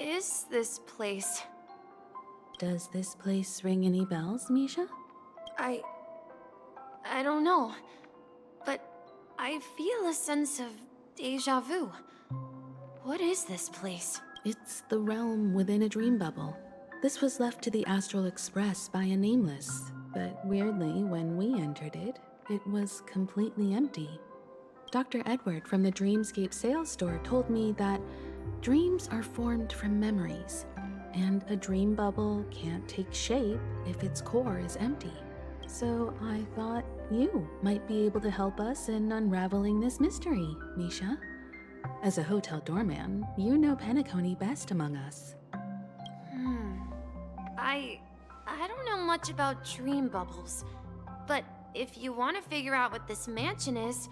is this place? Does this place ring any bells, Misha? I don't know, but I feel a sense of deja vu. What is this place? It's the realm within a dream bubble. This was left to the Astral Express by a nameless, but weirdly, when we entered it, it was completely empty. Dr. Edward from the Dreamscape sales store told me that dreams are formed from memories, and a dream bubble can't take shape if its core is empty. So I thought you might be able to help us in unraveling this mystery, Misha. As a hotel doorman, you know Penacony best among us. I don't know much about dream bubbles, but if you want to figure out what this mansion is,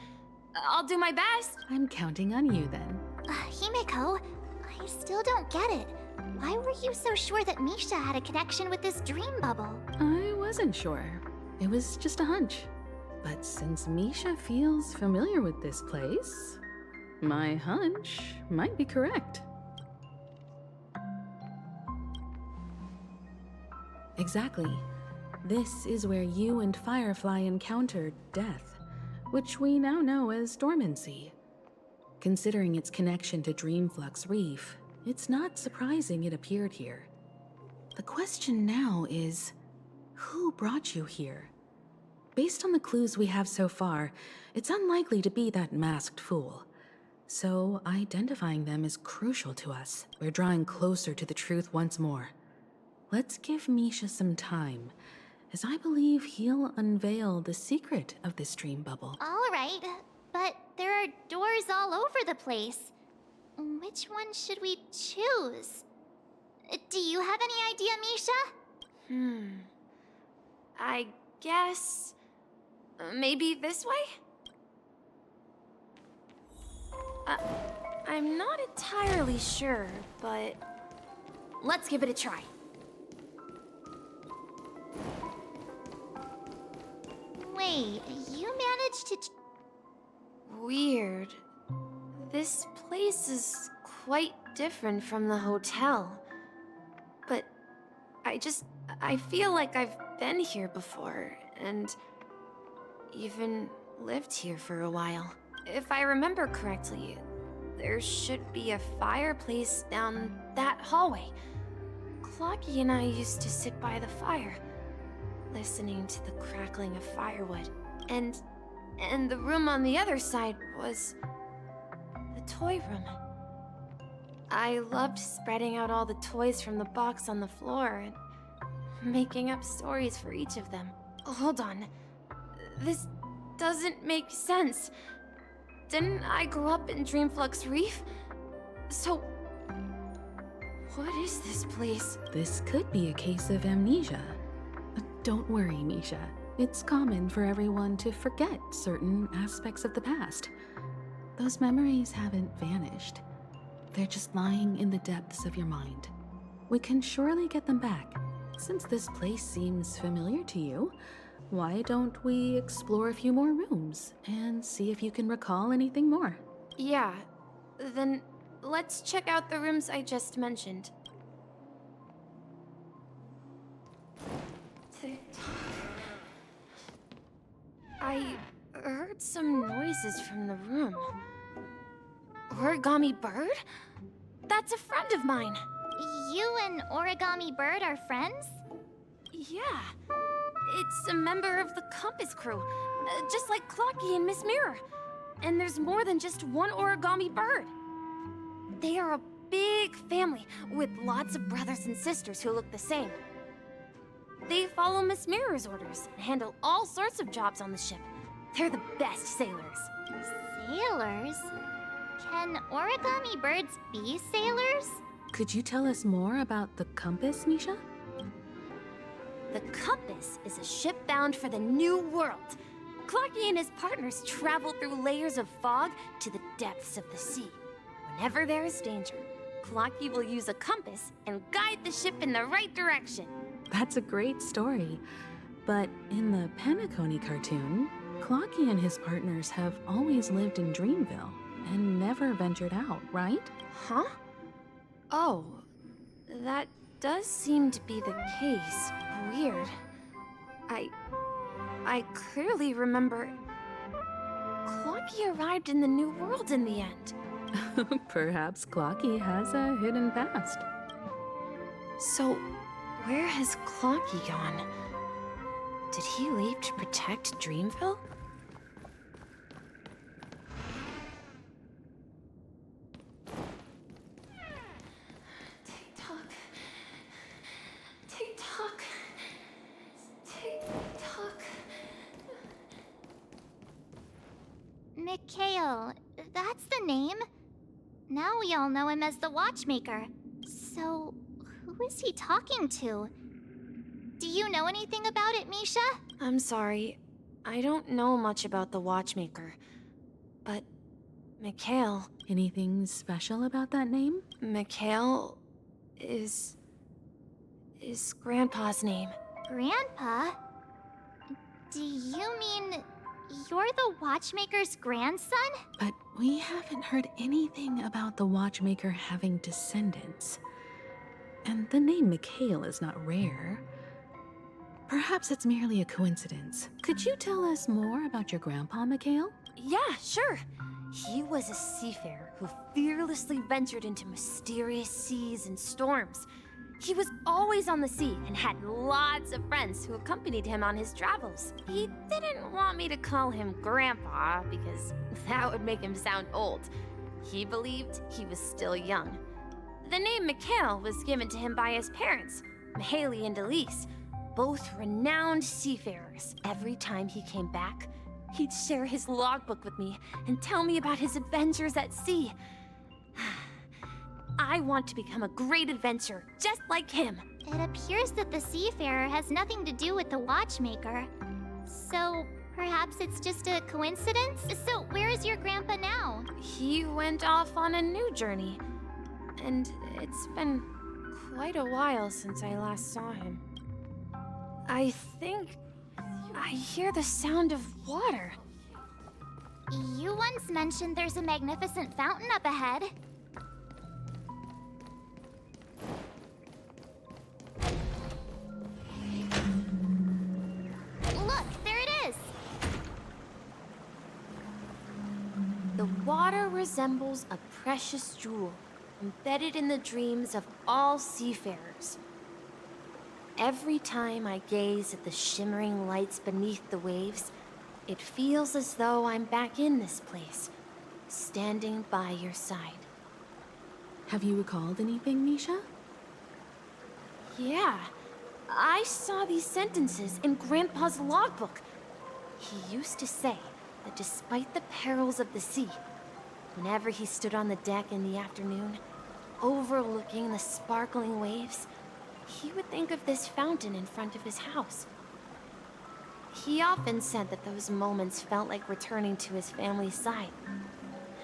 I'll do my best. I'm counting on you then. Himeko, I still don't get it. Why were you so sure that Misha had a connection with this dream bubble? I wasn't sure. It was just a hunch. But since Misha feels familiar with this place, my hunch might be correct. Exactly. This is where you and Firefly encountered death, which we now know as dormancy. Considering its connection to Dreamflux Reef, it's not surprising it appeared here. The question now is, who brought you here? Based on the clues we have so far, it's unlikely to be that masked fool. So identifying them is crucial to us. We're drawing closer to the truth once more. Let's give Misha some time, as I believe he'll unveil the secret of this dream bubble. All right, but there are doors all over the place. Which one should we choose? Do you have any idea, Misha? I guess... maybe this way? I'm not entirely sure, but... let's give it a try. Wait, you managed to... Weird. This place is quite different from the hotel. But I feel like I've been here before, and even lived here for a while. If I remember correctly, there should be a fireplace down that hallway. Clocky and I used to sit by the fire, listening to the crackling of firewood. And the room on the other side was the toy room. I loved spreading out all the toys from the box on the floor and making up stories for each of them. Hold on. This doesn't make sense. Didn't I grow up in Dreamflux Reef? So, what is this place? This could be a case of amnesia. Don't worry, Misha. It's common for everyone to forget certain aspects of the past. Those memories haven't vanished. They're just lying in the depths of your mind. We can surely get them back. Since this place seems familiar to you, why don't we explore a few more rooms and see if you can recall anything more? Yeah, then let's check out the rooms I just mentioned. I heard some noises from the room. Origami Bird? That's a friend of mine. You and Origami Bird are friends? Yeah. It's a member of the Compass crew, just like Clocky and Miss Mirror. And there's more than just one Origami Bird. They are a big family with lots of brothers and sisters who look the same. They follow Miss Mirror's orders and handle all sorts of jobs on the ship. They're the best sailors. Sailors? Can Origami Birds be sailors? Could you tell us more about the Compass, Misha? The Compass is a ship bound for the New World. Clocky and his partners travel through layers of fog to the depths of the sea. Whenever there is danger, Clocky will use a compass and guide the ship in the right direction. That's a great story. But in the Penacony cartoon, Clocky and his partners have always lived in Dreamville and never ventured out, right? Huh? Oh, That does seem to be the case. Weird. I clearly remember Clocky arrived in the New World in the end. Perhaps Clocky has a hidden past. So, where has Clocky gone? Did he leave to protect Dreamville? Tick-tock. Tick-tock. Tick-tock. Mikhail, that's the name. Now we all know him as the Watchmaker. So, who is he talking to? Do you know anything about it, Misha? I'm sorry. I don't know much about the Watchmaker. But Mikhail... Anything special about that name? Mikhail is Grandpa's name. Grandpa? Do you mean you're the Watchmaker's grandson? But we haven't heard anything about the Watchmaker having descendants. And the name Mikhail is not rare. Perhaps it's merely a coincidence. Could you tell us more about your grandpa, Mikhail? Yeah, sure. He was a seafarer who fearlessly ventured into mysterious seas and storms. He was always on the sea and had lots of friends who accompanied him on his travels. He didn't want me to call him Grandpa because that would make him sound old. He believed he was still young. The name Mikhail was given to him by his parents, Mihaly and Elise, both renowned seafarers. Every time he came back, he'd share his logbook with me and tell me about his adventures at sea. I want to become a great adventurer, just like him. It appears that the seafarer has nothing to do with the Watchmaker. So, perhaps it's just a coincidence? So, where is your grandpa now? He went off on a new journey, and it's been quite a while since I last saw him. I think I hear the sound of water. You once mentioned there's a magnificent fountain up ahead. Look, there it is! The water resembles a precious jewel, embedded in the dreams of all seafarers. Every time I gaze at the shimmering lights beneath the waves, it feels as though I'm back in this place, standing by your side. Have you recalled anything, Misha? Yeah, I saw these sentences in Grandpa's logbook. He used to say that despite the perils of the sea, whenever he stood on the deck in the afternoon, overlooking the sparkling waves, he would think of this fountain in front of his house. He often said that those moments felt like returning to his family's side,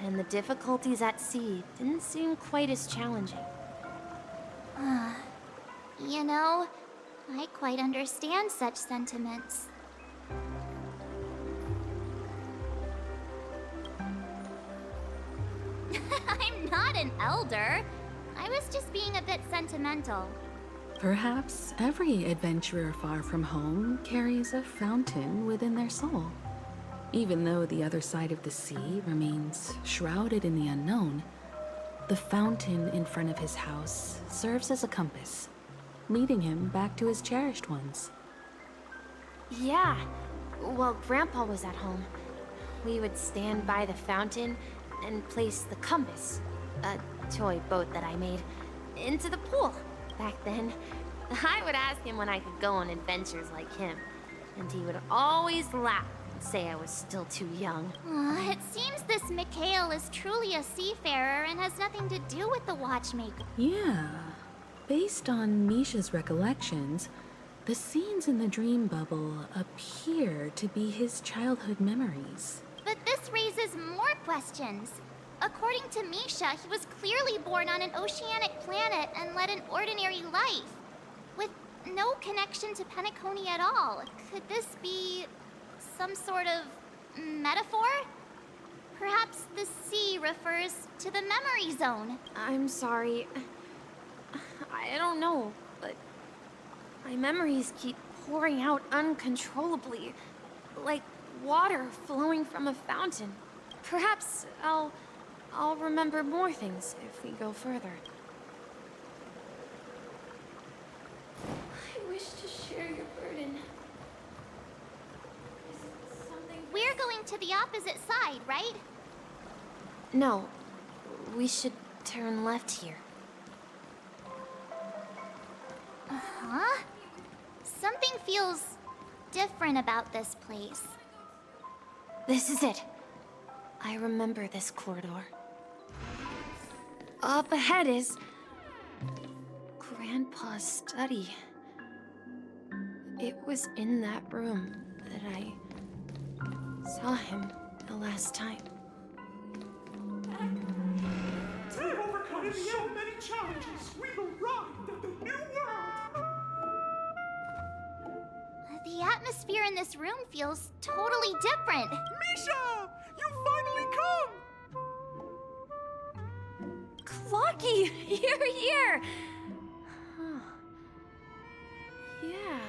and the difficulties at sea didn't seem quite as challenging. You know, I quite understand such sentiments. I'm not an elder. I was just being a bit sentimental. Perhaps every adventurer far from home carries a fountain within their soul. Even though the other side of the sea remains shrouded in the unknown, the fountain in front of his house serves as a compass, leading him back to his cherished ones. Yeah, while Grandpa was at home, we would stand by the fountain and place the compass, a toy boat that I made, into the pool. Back then, I would ask him when I could go on adventures like him, and he would always laugh and say I was still too young. It seems this Mikhail is truly a seafarer and has nothing to do with the Watchmaker. Yeah. Based on Misha's recollections, the scenes in the dream bubble appear to be his childhood memories. But this raises more questions. According to Misha, he was clearly born on an oceanic planet and led an ordinary life, with no connection to Penacony at all. Could this be some sort of metaphor? Perhaps the sea refers to the memory zone. I'm sorry. I don't know, but my memories keep pouring out uncontrollably, like water flowing from a fountain. Perhaps I'll remember more things if we go further. I wish to share your burden. Is it something? We're going to the opposite side, right? No, we should turn left here. Huh? Something feels different about this place. This is it. I remember this corridor. Up ahead is Grandpa's study. It was in that room that I saw him the last time. To overcome so many challenges, we've arrived at the new world! The atmosphere in this room feels totally different. Misha! You finally come! Clocky! You're here! Huh. Yeah.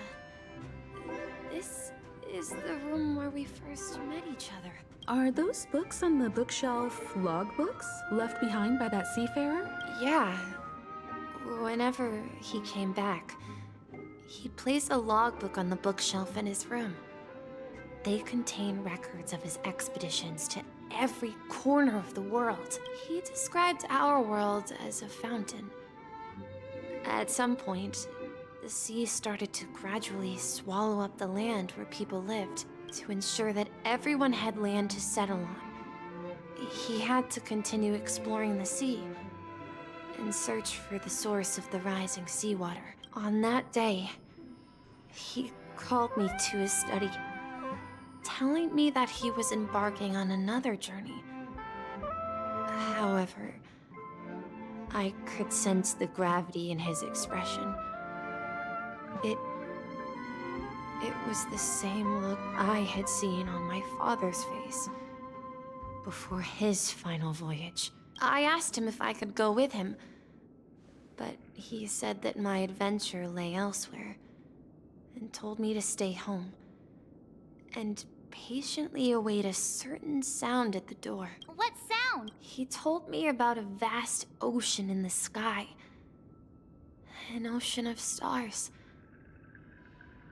This is the room where we first met each other. Are those books on the bookshelf logbooks left behind by that seafarer? Yeah. Whenever he came back, he'd place a logbook on the bookshelf in his room. They contain records of his expeditions to every corner of the world. He described our world as a fountain. At some point, the sea started to gradually swallow up the land where people lived to ensure that everyone had land to settle on. He had to continue exploring the sea and search for the source of the rising seawater. On that day, he called me to his study, telling me that he was embarking on another journey. However, I could sense the gravity in his expression. It was the same look I had seen on my father's face before his final voyage. I asked him if I could go with him, but he said that my adventure lay elsewhere and told me to stay home and patiently await a certain sound at the door. What sound? He told me about a vast ocean in the sky, an ocean of stars.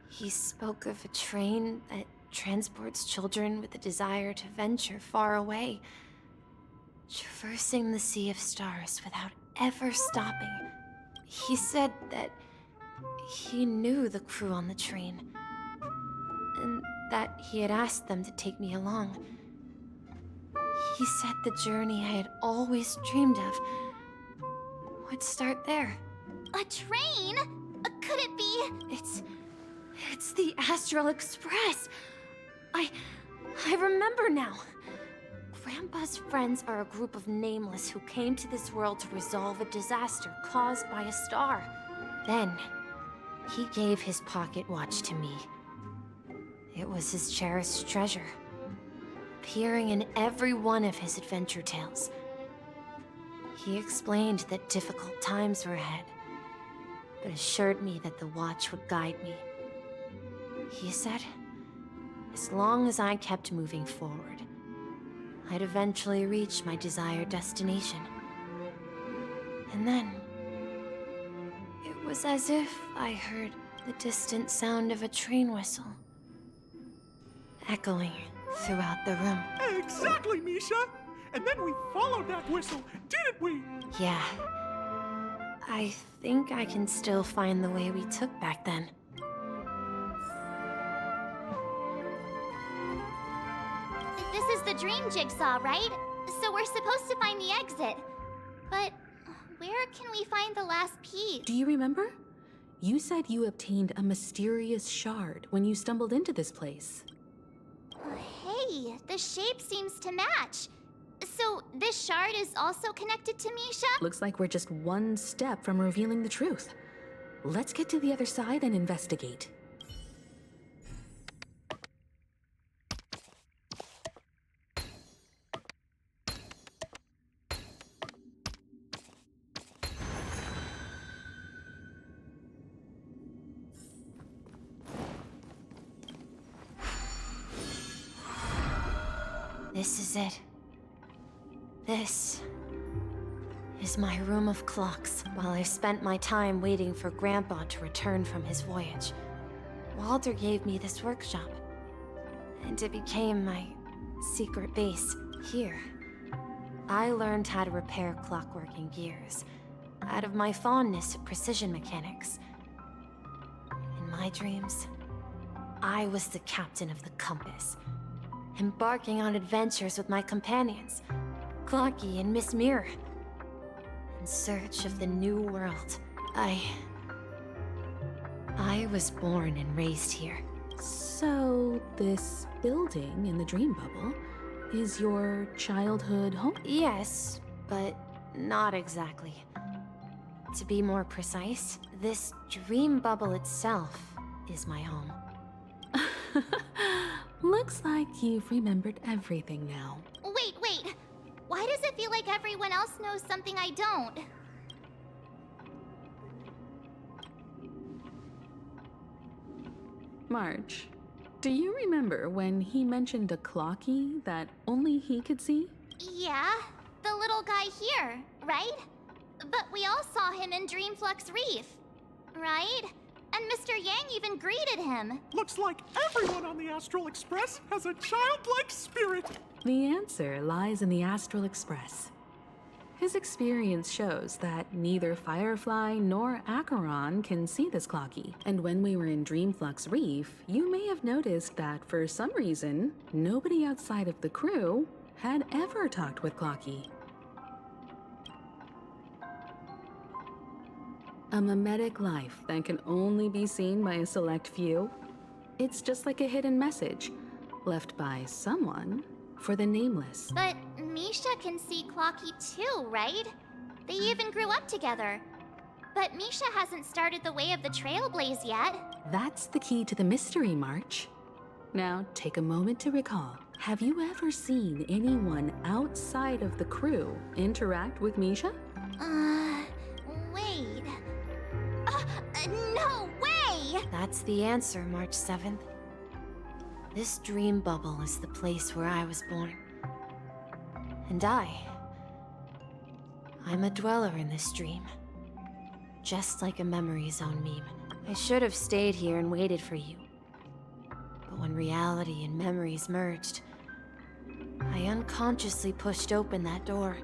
He spoke of a train that transports children with a desire to venture far away, traversing the sea of stars without ever stopping. He said that he knew the crew on the train, and that he had asked them to take me along. He said the journey I had always dreamed of would start there. A train? Could it be? It's the Astral Express. I remember now. Grandpa's friends are a group of nameless who came to this world to resolve a disaster caused by a star. Then, he gave his pocket watch to me. It was his cherished treasure, appearing in every one of his adventure tales. He explained that difficult times were ahead, but assured me that the watch would guide me. He said, as long as I kept moving forward, I'd eventually reach my desired destination. And then, it was as if I heard the distant sound of a train whistle, echoing throughout the room. Exactly, Misha! And then we followed that whistle, didn't we? Yeah. I think I can still find the way we took back then. This is the dream jigsaw, right? So we're supposed to find the exit. But where can we find the last piece? Do you remember? You said you obtained a mysterious shard when you stumbled into this place. Hey, the shape seems to match. So this shard is also connected to Misha? Looks like we're just one step from revealing the truth. Let's get to the other side and investigate. This is it. This is my room of clocks. While I spent my time waiting for Grandpa to return from his voyage, Walter gave me this workshop, and it became my secret base. Here, I learned how to repair clockworking gears out of my fondness of precision mechanics. In my dreams, I was the captain of the compass, embarking on adventures with my companions, Clocky and Miss Mirror, in search of the new world. I was born and raised here. So, this building in the dream bubble is your childhood home? Yes, but not exactly. To be more precise, this dream bubble itself is my home. Looks like you've remembered everything now. Wait. Why does it feel like everyone else knows something I don't? March, do you remember when he mentioned a clocky that only he could see? Yeah, the little guy here, right? But we all saw him in Dreamflux Reef, right? And Mr. Yang even greeted him. Looks like everyone on the Astral Express has a childlike spirit. The answer lies in the Astral Express. His experience shows that neither Firefly nor Acheron can see this clocky. And when we were in Dreamflux Reef, you may have noticed that for some reason, nobody outside of the crew had ever talked with Clocky. A mimetic life that can only be seen by a select few. It's just like a hidden message left by someone for the nameless. But Misha can see Clocky too, right? They even grew up together. But Misha hasn't started the way of the Trailblaze yet. That's the key to the mystery, March. Now, take a moment to recall. Have you ever seen anyone outside of the crew interact with Misha? Wait. No way! That's the answer, March 7th. This dream bubble is the place where I was born. And I'm a dweller in this dream. Just like a memory zone meme. I should have stayed here and waited for you. But when reality and memories merged, I unconsciously pushed open that door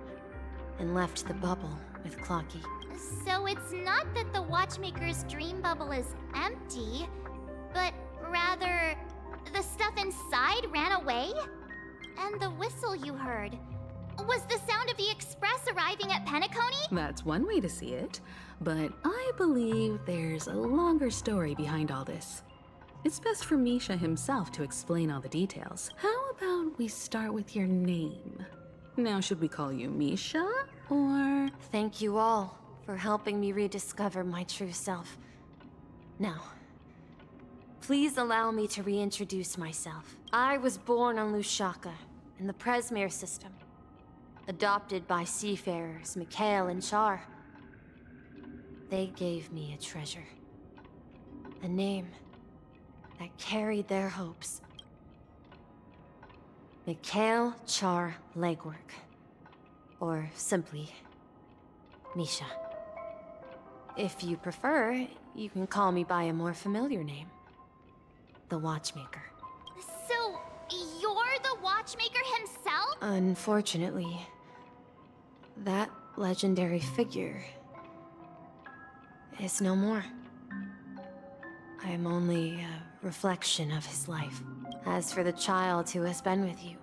and left the bubble with Clocky. So it's not that the Watchmaker's dream bubble is empty, but rather the stuff inside ran away? And the whistle you heard was the sound of the Express arriving at Penacony? That's one way to see it, but I believe there's a longer story behind all this. It's best for Misha himself to explain all the details. How about we start with your name? Now, should we call you Misha, or... Thank you all for helping me rediscover my true self. Now, please allow me to reintroduce myself. I was born on Lushaka, in the Presmere system. Adopted by seafarers Mikhail and Char. They gave me a treasure. A name that carried their hopes. Mikhail Char Legwork. Or simply, Misha. If you prefer, you can call me by a more familiar name. The Watchmaker. So, you're the Watchmaker himself? Unfortunately, that legendary figure is no more. I am only a reflection of his life. As for the child who has been with you,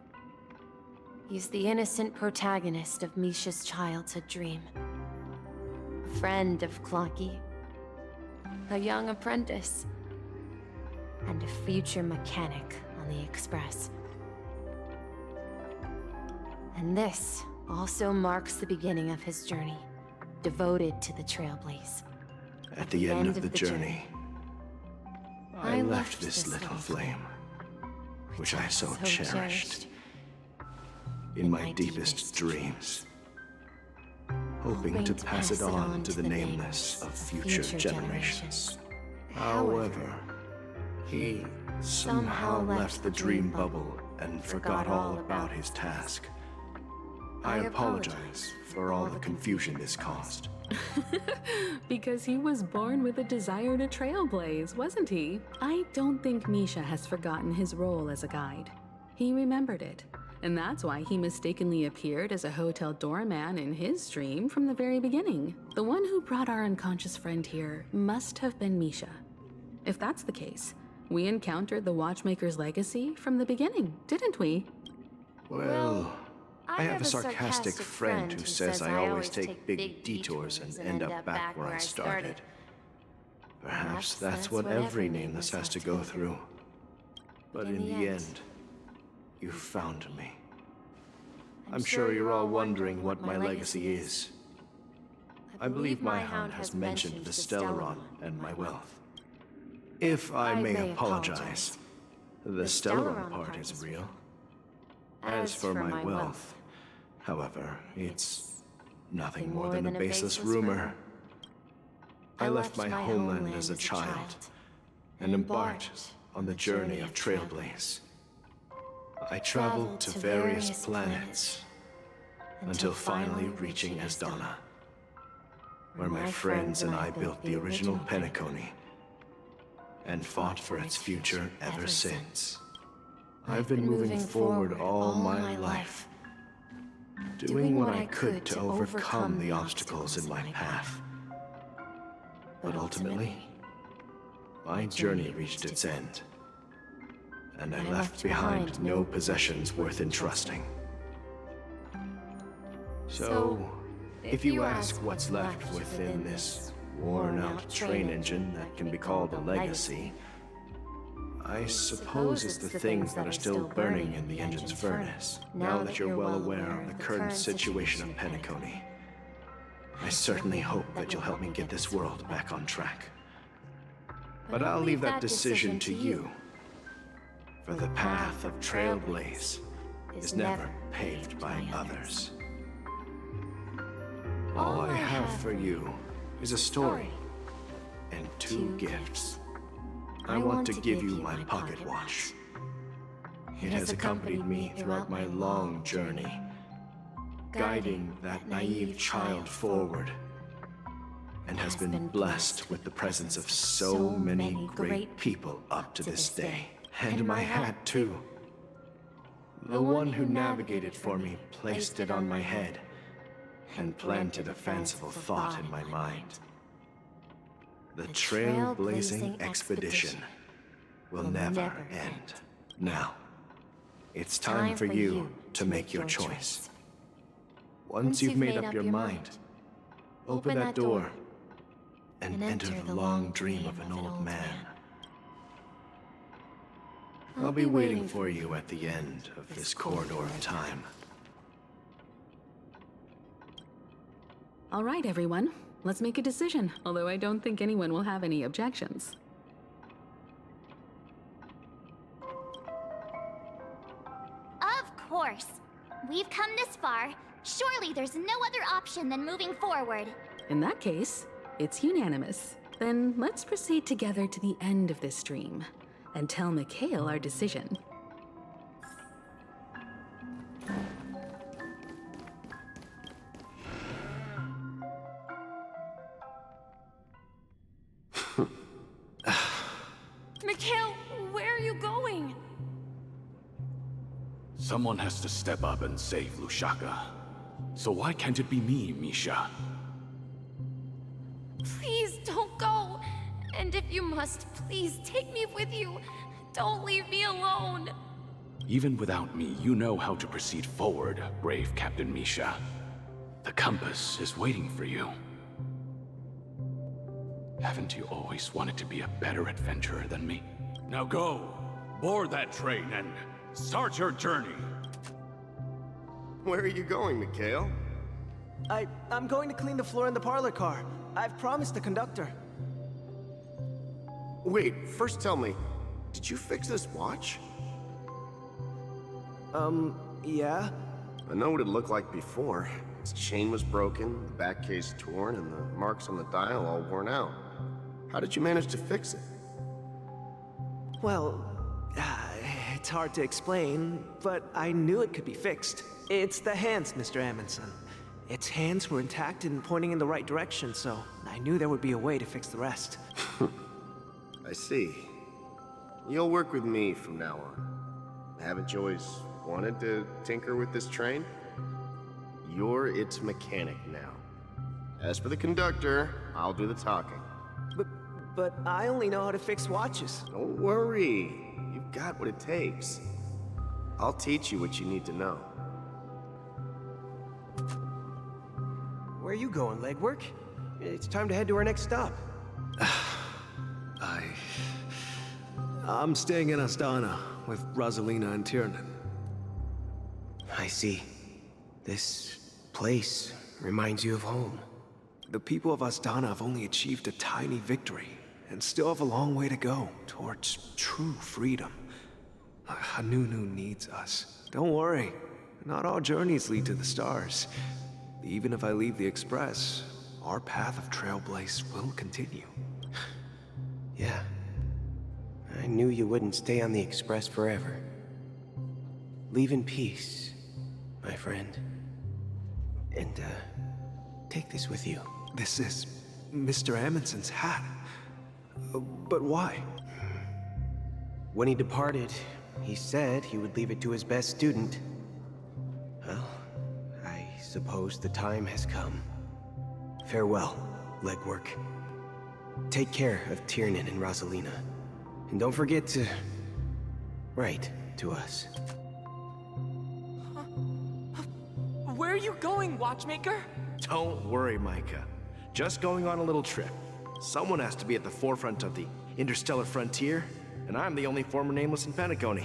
he's the innocent protagonist of Misha's childhood dream. A friend of Clocky, a young apprentice, and a future mechanic on the Express. And this also marks the beginning of his journey, devoted to the Trailblaze. At the end of the journey, I left this little flame, which I so cherished, in my deepest dreams, hoping to pass it on to the nameless of future generations. However, he somehow left the dream bubble and forgot all about his task. I apologize for all the confusion this caused. Because he was born with a desire to trailblaze, wasn't he? I don't think Misha has forgotten his role as a guide. He remembered it, and that's why he mistakenly appeared as a hotel doorman in his dream from the very beginning. The one who brought our unconscious friend here must have been Misha. If that's the case, we encountered the Watchmaker's legacy from the beginning, didn't we? Well, I have a sarcastic friend who says I always take big detours and end up back where I started. Perhaps that's what every nameless has to go through. But in the end, you found me. I'm sure you're all wondering what my legacy is. I believe my hound has mentioned the Stellaron and my wealth. If I may apologize, the Stellaron part is real. As for my wealth, however, it's nothing more than a baseless rumor. I left my homeland as a child and embarked on the journey of Trailblaze. I traveled to various planets until finally reaching Asdana, where my friends and I built the original Penacony and fought for its future ever since. I've been moving forward all my life, doing what I could to overcome the obstacles in my path. But ultimately, my journey reached its end, and I left behind no possessions worth entrusting. So, if you ask what's left within this worn-out train engine that can be called a legacy, I suppose it's the things that are still burning in the engine's furnace. Now that you're well aware of the current situation of Penacony, I certainly hope that you'll help me get this world back on track. But I'll leave that decision to you, for the path of Trailblaze is never paved by others. All I have for you is a story and 2 gifts. I want to give you my pocket watch. It has accompanied me throughout my long journey, guiding that naive child forward, and has been blessed with the presence of so many great people up to this day. And my hat, too. The one who navigated for me placed it on my head and planted a fanciful thought in my mind. The trailblazing expedition will never end. Now, it's time for you to make your choice. Once you've made up your mind, open that door and enter the long dream of an old man. I'll be waiting for you at the end of this corridor of time. All right, everyone. Let's make a decision, although I don't think anyone will have any objections. Of course. We've come this far. Surely there's no other option than moving forward. In that case, it's unanimous. Then let's proceed together to the end of this dream and tell Mikhail our decision. Mikhail, where are you going? Someone has to step up and save Lushaka. So why can't it be me, Misha? Please don't go. And if you must, please take me with you. Don't leave me alone. Even without me, you know how to proceed forward, brave Captain Misha. The compass is waiting for you. Haven't you always wanted to be a better adventurer than me? Now go, board that train and start your journey. Where are you going, Mikhail? I'm going to clean the floor in the parlor car. I've promised the conductor. Wait, first tell me, did you fix this watch? Yeah? I know what it looked like before. Its chain was broken, the back case torn, and the marks on the dial all worn out. How did you manage to fix it? Well, it It's hard to explain, but I knew it could be fixed. It's the hands, Mr. Amundsen. Its hands were intact and pointing in the right direction, so I knew there would be a way to fix the rest. I see. You'll work with me from now on. Haven't you always wanted to tinker with this train? You're its mechanic now. As for the conductor, I'll do the talking. But I only know how to fix watches. Don't worry. You've got what it takes. I'll teach you what you need to know. Where are you going, legwork? It's time to head to our next stop. I'm staying in Astana with Rosalina and Tiernan. I see. This place reminds you of home. The people of Astana have only achieved a tiny victory, and still have a long way to go towards true freedom. Hanunu needs us. Don't worry, not all journeys lead to the stars. Even if I leave the Express, our path of Trailblaze will continue. Yeah. I knew you wouldn't stay on the Express forever. Leave in peace, my friend. And, take this with you. This is Mr. Amundsen's hat. But why? When he departed, he said he would leave it to his best student. Well, I suppose the time has come. Farewell, legwork. Take care of Tiernan and Rosalina. And don't forget to write to us. Where are you going, watchmaker? Don't worry, Micah. Just going on a little trip. Someone has to be at the forefront of the interstellar frontier, and I'm the only former Nameless in Penacony.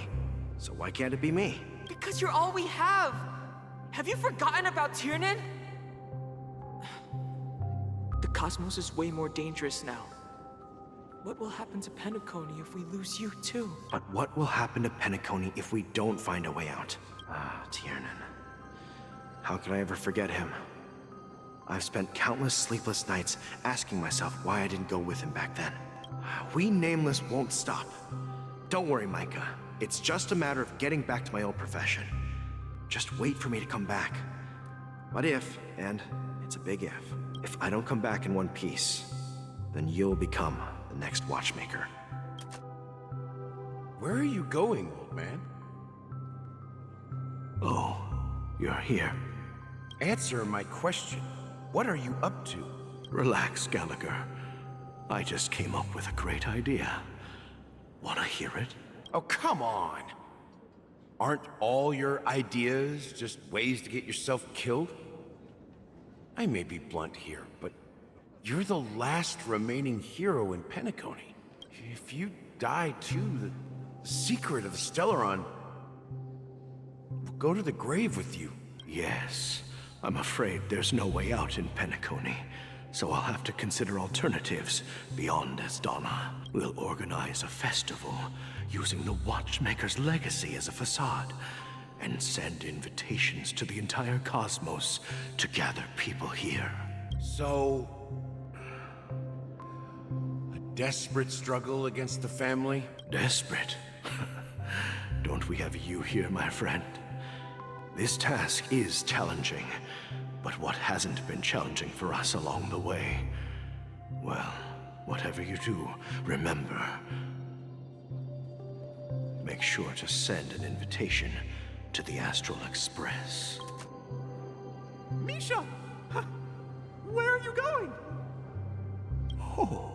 So why can't it be me? Because you're all we have! Have you forgotten about Tiernan? The cosmos is way more dangerous now. What will happen to Penacony if we lose you too? But what will happen to Penacony if we don't find a way out? Ah, Tiernan. How could I ever forget him? I've spent countless sleepless nights asking myself why I didn't go with him back then. We Nameless won't stop. Don't worry, Micah. It's just a matter of getting back to my old profession. Just wait for me to come back. But if, and it's a big if I don't come back in one piece, then you'll become the next watchmaker. Where are you going, old man? Oh, you're here. Answer my question. What are you up to? Relax, Gallagher. I just came up with a great idea. Wanna hear it? Oh, come on. Aren't all your ideas just ways to get yourself killed? I may be blunt here, but you're the last remaining hero in Penacony. If you die too, the secret of the Stellaron will go to the grave with you. Yes. I'm afraid there's no way out in Penacony, so I'll have to consider alternatives beyond Astana. We'll organize a festival using the Watchmaker's legacy as a facade, and send invitations to the entire cosmos to gather people here. So, a desperate struggle against the family? Desperate? Don't we have you here, my friend? This task is challenging, but what hasn't been challenging for us along the way? Well, whatever you do, remember, make sure to send an invitation to the Astral Express. Misha! Where are you going? Oh,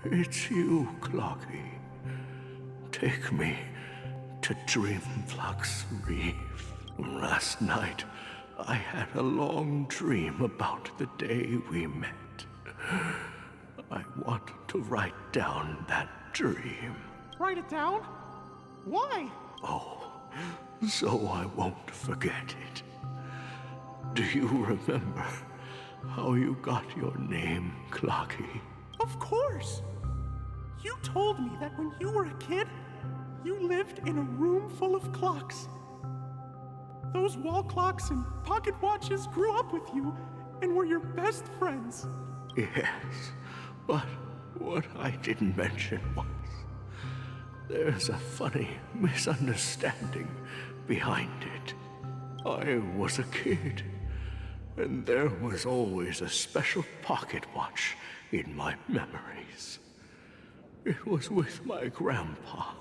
it's you, Clocky. Take me to Dreamflux Reef. Last night, I had a long dream about the day we met. I want to write down that dream. Write it down? Why? Oh, so I won't forget it. Do you remember how you got your name, Clocky? Of course! You told me that when you were a kid, you lived in a room full of clocks. Those wall clocks and pocket watches grew up with you and were your best friends. Yes, but what I didn't mention was There's a funny misunderstanding behind it. I was a kid, and there was always a special pocket watch in my memories. It was with my grandpa,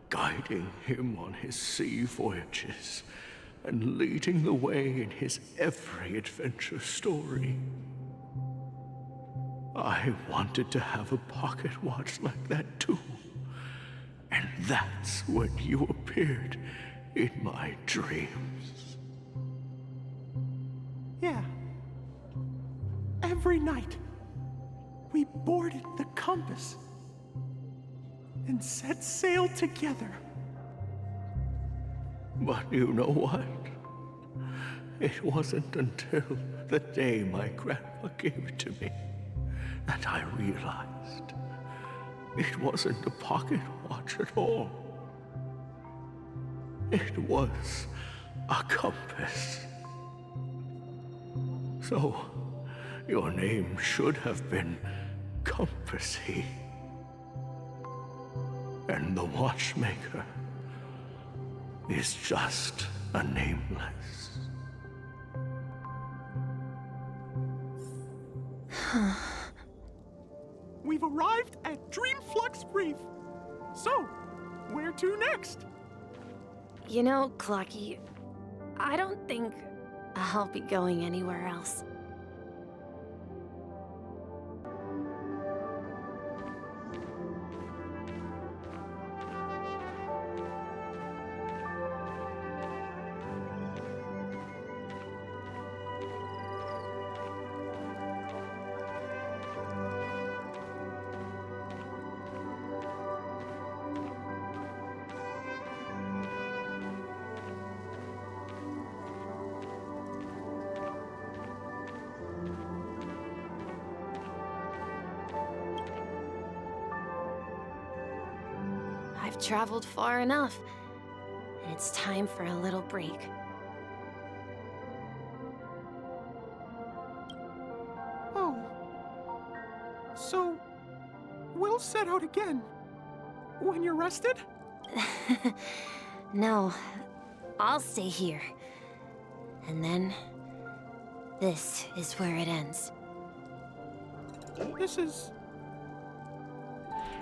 guiding him on his sea voyages and leading the way in his every adventure story. I wanted to have a pocket watch like that too. And that's when you appeared in my dreams. Yeah. Every night, we boarded the compass and set sail together. But you know what? It wasn't until the day my grandpa gave it to me that I realized it wasn't a pocket watch at all. It was a compass. So, your name should have been Compassy. And the watchmaker is just a nameless. We've arrived at Dreamflux Reef. So, where to next? You know, Clocky, I don't think I'll be going anywhere else. I've traveled far enough, and it's time for a little break. Oh. So, we'll set out again. When you're rested? No, I'll stay here. And then, this is where it ends. This is...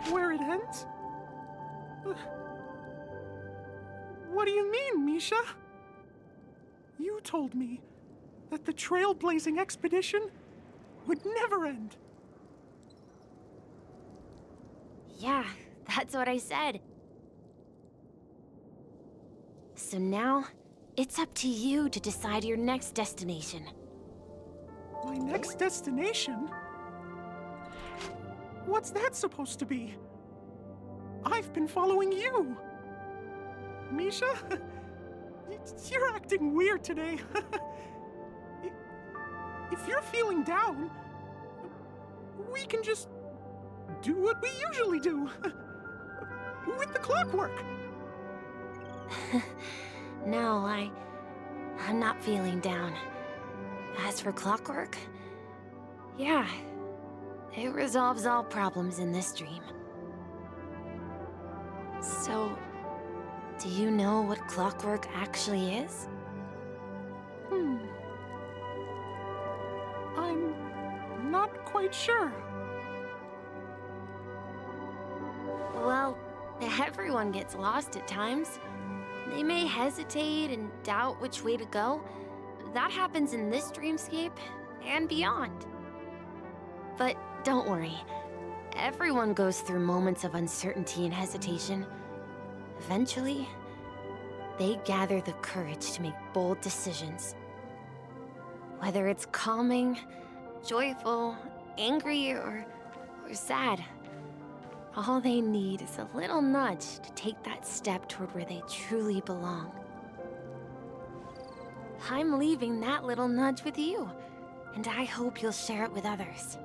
where it ends? What do you mean, Misha? You told me that the trailblazing expedition would never end. Yeah, that's what I said. So now, it's up to you to decide your next destination. My next destination? What's that supposed to be? I've been following you. Misha? You're acting weird today. If you're feeling down, we can just do what we usually do. With the clockwork. No, I'm not feeling down. As for clockwork, yeah, it resolves all problems in this dream. So, do you know what clockwork actually is? I'm not quite sure. Well, everyone gets lost at times. They may hesitate and doubt which way to go. That happens in this dreamscape and beyond. But don't worry. Everyone goes through moments of uncertainty and hesitation. Eventually, they gather the courage to make bold decisions. Whether it's calming, joyful, angry, or sad, all they need is a little nudge to take that step toward where they truly belong. I'm leaving that little nudge with you, and I hope you'll share it with others.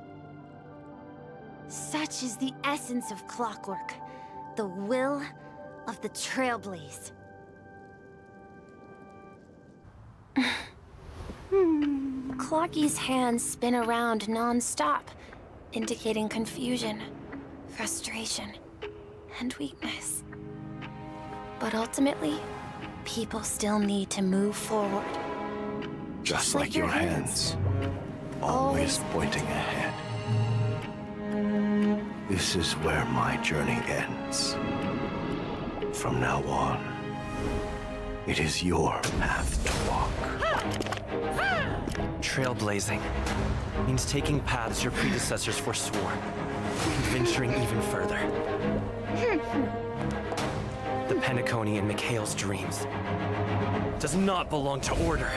Such is the essence of clockwork, the will of the Trailblaze. Clocky's hands spin around non-stop, indicating confusion, frustration, and weakness. But ultimately, people still need to move forward. Just like your hands, always pointing ahead. This is where my journey ends. From now on, it is your path to walk. Trailblazing means taking paths your predecessors forswore, and venturing even further. The Penacony in Mikhail's dreams does not belong to Order.